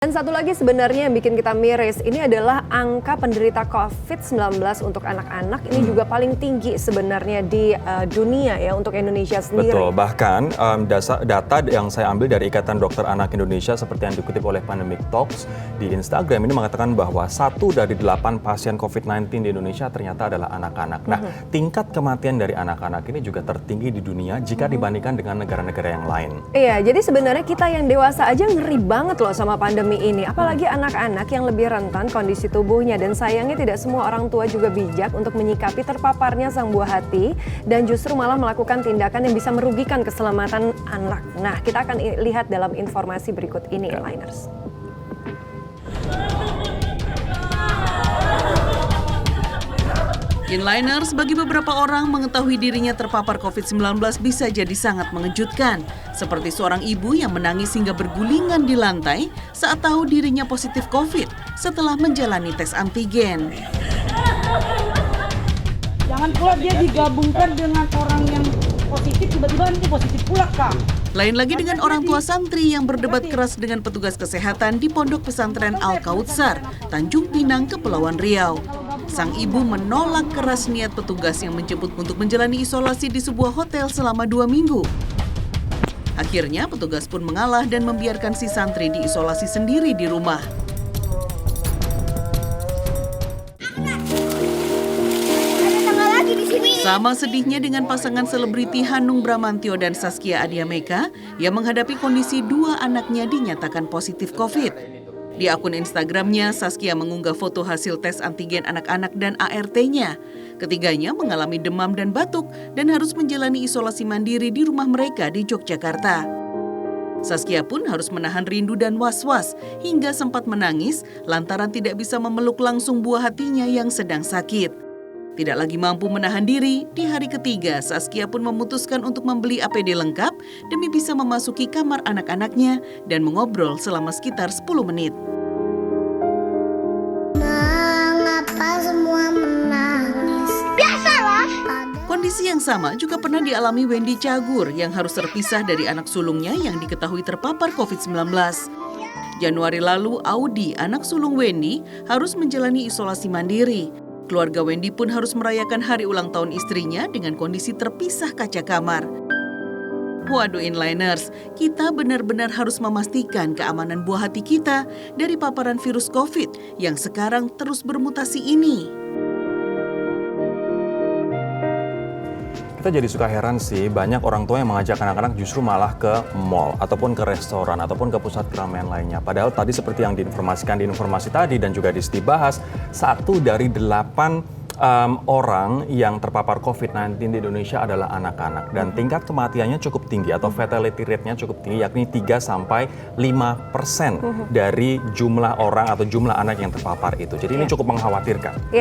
Dan satu lagi sebenarnya yang bikin kita miris, ini adalah angka penderita COVID-19 untuk anak-anak. Ini juga paling tinggi sebenarnya di dunia ya untuk Indonesia sendiri. Betul, bahkan data yang saya ambil dari Ikatan Dokter Anak Indonesia seperti yang dikutip oleh Pandemic Talks di Instagram ini mengatakan bahwa 1 dari 8 pasien COVID-19 di Indonesia ternyata adalah anak-anak. Nah, tingkat kematian dari anak-anak ini juga tertinggi di dunia jika dibandingkan dengan negara-negara yang lain. Iya, jadi sebenarnya kita yang dewasa aja ngeri banget loh sama pandemi ini, apalagi anak-anak yang lebih rentan kondisi tubuhnya. Dan sayangnya tidak semua orang tua juga bijak untuk menyikapi terpaparnya sang buah hati dan justru malah melakukan tindakan yang bisa merugikan keselamatan anak. Nah, kita akan lihat dalam informasi berikut ini, Inliners. Inliners, bagi beberapa orang mengetahui dirinya terpapar COVID-19 bisa jadi sangat mengejutkan. Seperti seorang ibu yang menangis hingga bergulingan di lantai saat tahu dirinya positif COVID setelah menjalani tes antigen. Jangan pula dia digabungkan dengan orang yang positif, tiba-tiba nanti positif pula, Kak. Lain lagi dengan orang tua santri yang berdebat keras dengan petugas kesehatan di Pondok Pesantren Al-Kautsar, Tanjung Pinang, Kepulauan Riau. Sang ibu menolak keras niat petugas yang menjemput untuk menjalani isolasi di sebuah hotel selama 2 minggu. Akhirnya petugas pun mengalah dan membiarkan si santri diisolasi sendiri di rumah. Sama sedihnya dengan pasangan selebriti Hanung Bramantyo dan Zaskia Adiameka yang menghadapi kondisi 2 anaknya dinyatakan positif COVID. Di akun Instagramnya, Zaskia mengunggah foto hasil tes antigen anak-anak dan ART-nya. Ketiganya mengalami demam dan batuk dan harus menjalani isolasi mandiri di rumah mereka di Yogyakarta. Zaskia pun harus menahan rindu dan was-was hingga sempat menangis lantaran tidak bisa memeluk langsung buah hatinya yang sedang sakit. Tidak lagi mampu menahan diri, di hari ketiga Zaskia pun memutuskan untuk membeli APD lengkap demi bisa memasuki kamar anak-anaknya dan mengobrol selama sekitar 10 menit. Mengapa semua menangis? Biasalah. Kondisi yang sama juga pernah dialami Wendy Cagur yang harus terpisah dari anak sulungnya yang diketahui terpapar COVID-19. Januari lalu, Audi, anak sulung Wendy, harus menjalani isolasi mandiri. Keluarga Wendy pun harus merayakan hari ulang tahun istrinya dengan kondisi terpisah kaca kamar. Waduh Inliners, kita benar-benar harus memastikan keamanan buah hati kita dari paparan virus COVID yang sekarang terus bermutasi ini. Kita jadi suka heran sih, banyak orang tua yang mengajak anak-anak justru malah ke mall ataupun ke restoran ataupun ke pusat keramaian lainnya. Padahal tadi seperti yang diinformasikan di informasi tadi dan juga dibahas, 1 dari 8 orang yang terpapar COVID-19 di Indonesia adalah anak-anak. Dan tingkat kematiannya cukup tinggi atau fatality rate-nya cukup tinggi, yakni 3-5% dari jumlah orang atau jumlah anak yang terpapar itu. Jadi ini cukup mengkhawatirkan. Ya,